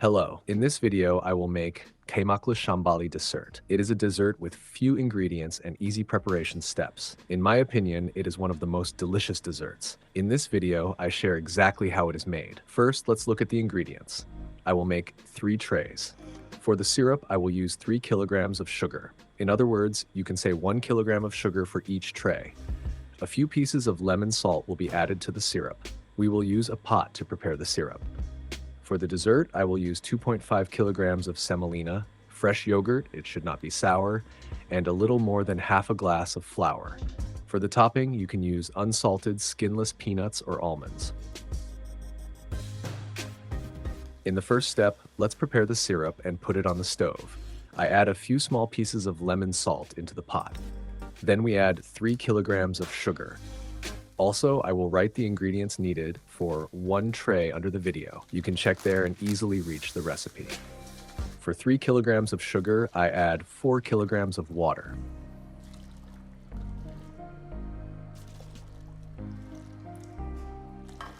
Hello. In this video, I will make Kaymak Şambali Dessert. It is a dessert with few ingredients and easy preparation steps. In my opinion, it is one of the most delicious desserts. In this video, I share exactly how it is made. First, let's look at the ingredients. I will make 3 trays. For the syrup, I will use 3 kilograms of sugar. In other words, you can say 1 kilogram of sugar for each tray. A few pieces of lemon salt will be added to the syrup. We will use a pot to prepare the syrup. For the dessert, I will use 2.5 kilograms of semolina, fresh yogurt, it should not be sour, and a little more than half a glass of flour. For the topping, you can use unsalted, skinless peanuts or almonds. In the first step, let's prepare the syrup and put it on the stove. I add a few small pieces of lemon salt into the pot. Then we add 3 kilograms of sugar. Also, I will write the ingredients needed for 1 tray under the video. You can check there and easily reach the recipe. For 3 kilograms of sugar, I add 4 kilograms of water.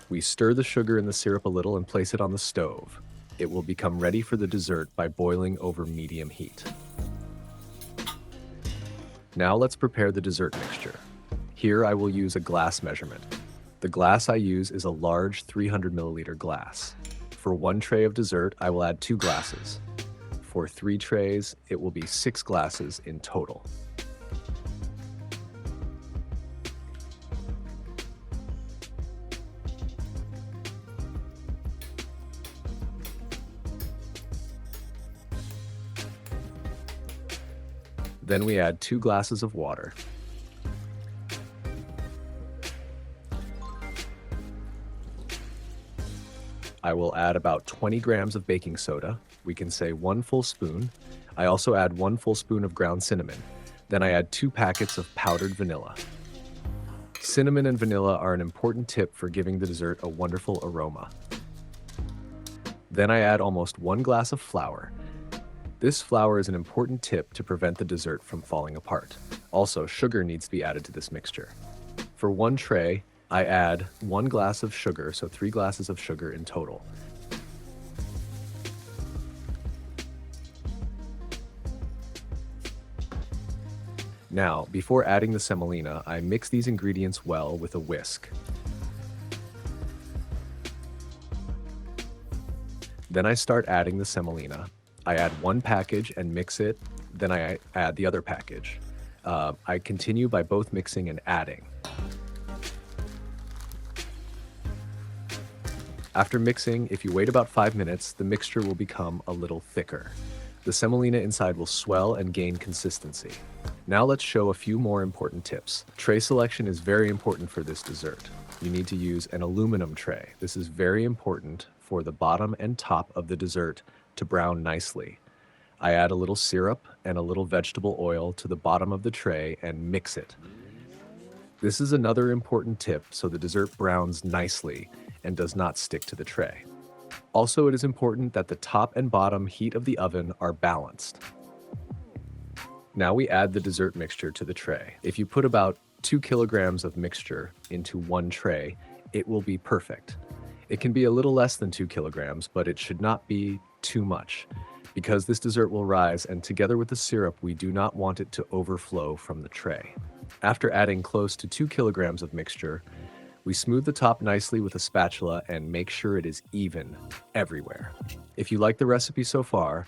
We stir the sugar in the syrup a little and place it on the stove. It will become ready for the dessert by boiling over medium heat. Now let's prepare the dessert mixture. Here I will use a glass measurement. The glass I use is a large 300 milliliter glass. For 1 tray of dessert, I will add 2 glasses. For 3 trays, it will be 6 glasses in total. Then we add 2 glasses of water. I will add about 20 grams of baking soda. We can say 1 full spoon. I also add 1 full spoon of ground cinnamon. Then I add 2 packets of powdered vanilla. Cinnamon and vanilla are an important tip for giving the dessert a wonderful aroma. Then I add almost 1 glass of flour. This flour is an important tip to prevent the dessert from falling apart. Also, sugar needs to be added to this mixture. For 1 tray, I add 1 glass of sugar, so 3 glasses of sugar in total. Now, before adding the semolina, I mix these ingredients well with a whisk. Then I start adding the semolina. I add 1 package and mix it, then I add the other package. I continue by both mixing and adding. After mixing, if you wait about 5 minutes, the mixture will become a little thicker. The semolina inside will swell and gain consistency. Now let's show a few more important tips. Tray selection is very important for this dessert. You need to use an aluminum tray. This is very important for the bottom and top of the dessert to brown nicely. I add a little syrup and a little vegetable oil to the bottom of the tray and mix it. This is another important tip so the dessert browns nicely and does not stick to the tray. Also, it is important that the top and bottom heat of the oven are balanced. Now we add the dessert mixture to the tray. If you put about 2 kilograms of mixture into 1 tray, it will be perfect. It can be a little less than 2 kilograms, but it should not be too much, because this dessert will rise, and together with the syrup, we do not want it to overflow from the tray. After adding close to 2 kilograms of mixture, we smooth the top nicely with a spatula and make sure it is even everywhere. If you like the recipe so far,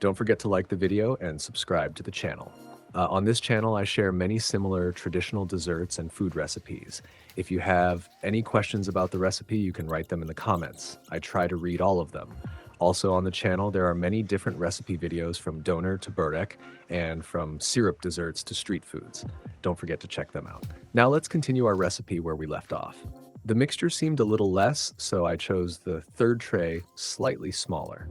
don't forget to like the video and subscribe to the channel. On this channel, I share many similar traditional desserts and food recipes. If you have any questions about the recipe, you can write them in the comments. I try to read all of them. Also on the channel, there are many different recipe videos from doner to börek and from syrup desserts to street foods. Don't forget to check them out. Now let's continue our recipe where we left off. The mixture seemed a little less, so I chose the 3rd tray slightly smaller.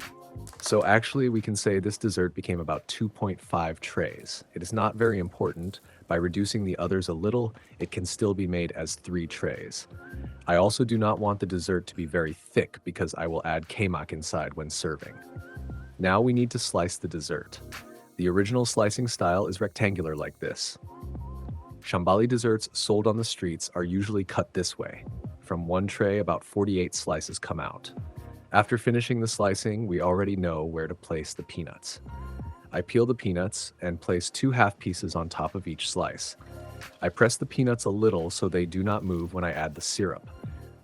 So actually, we can say this dessert became about 2.5 trays. It is not very important. By reducing the others a little, it can still be made as 3 trays. I also do not want the dessert to be very thick because I will add kaymak inside when serving. Now we need to slice the dessert. The original slicing style is rectangular like this. Şambali desserts sold on the streets are usually cut this way. From 1 tray, about 48 slices come out. After finishing the slicing, we already know where to place the peanuts. I peel the peanuts and place 2 half pieces on top of each slice. I press the peanuts a little so they do not move when I add the syrup.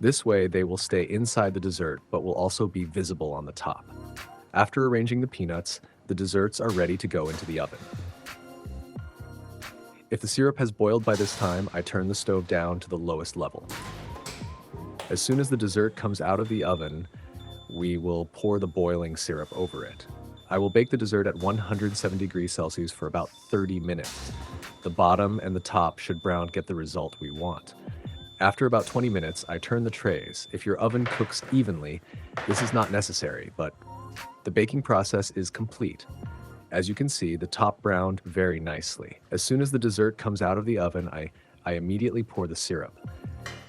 This way they will stay inside the dessert but will also be visible on the top. After arranging the peanuts, the desserts are ready to go into the oven. If the syrup has boiled by this time, I turn the stove down to the lowest level. As soon as the dessert comes out of the oven, we will pour the boiling syrup over it. I will bake the dessert at 170 degrees Celsius for about 30 minutes. The bottom and the top should brown get the result we want. After about 20 minutes, I turn the trays. If your oven cooks evenly, this is not necessary, but the baking process is complete. As you can see, the top browned very nicely. As soon as the dessert comes out of the oven, I immediately pour the syrup.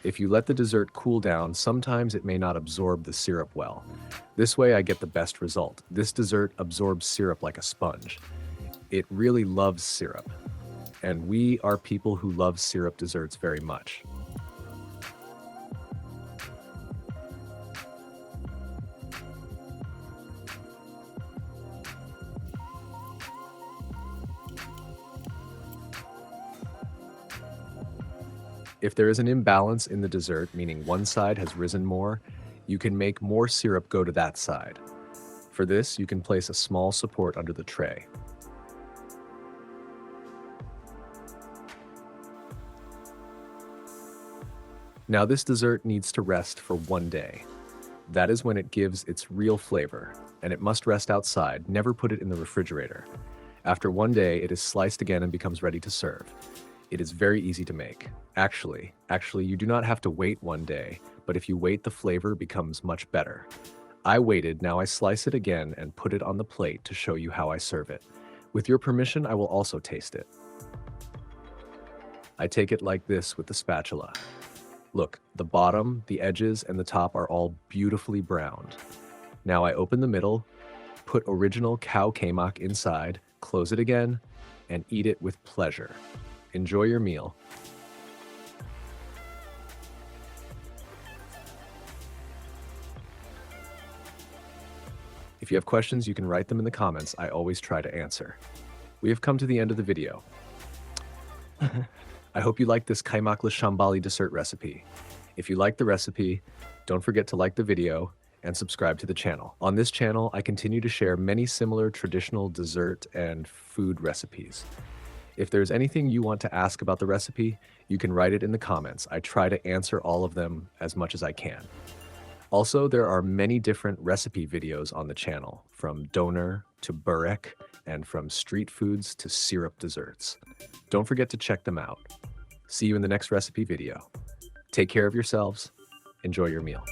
If you let the dessert cool down, sometimes it may not absorb the syrup well. This way I get the best result. This dessert absorbs syrup like a sponge. It really loves syrup, and we are people who love syrup desserts very much. If there is an imbalance in the dessert, meaning one side has risen more, you can make more syrup go to that side. For this, you can place a small support under the tray. Now this dessert needs to rest for 1 day. That is when it gives its real flavor, and it must rest outside, never put it in the refrigerator. After 1 day, it is sliced again and becomes ready to serve. It is very easy to make. Actually, you do not have to wait 1 day, but if you wait, the flavor becomes much better. I waited, now I slice it again and put it on the plate to show you how I serve it. With your permission, I will also taste it. I take it like this with the spatula. Look, the bottom, the edges, and the top are all beautifully browned. Now I open the middle, put original cow Kaymak inside, close it again, and eat it with pleasure. Enjoy your meal. If you have questions, you can write them in the comments. I always try to answer. We have come to the end of the video. I hope you liked this Kaymak Şambali dessert recipe. If you liked the recipe, don't forget to like the video and subscribe to the channel. On this channel, I continue to share many similar traditional dessert and food recipes. If there's anything you want to ask about the recipe, you can write it in the comments. I try to answer all of them as much as I can. Also, there are many different recipe videos on the channel, from doner to burek, and from street foods to syrup desserts. Don't forget to check them out. See you in the next recipe video. Take care of yourselves. Enjoy your meal.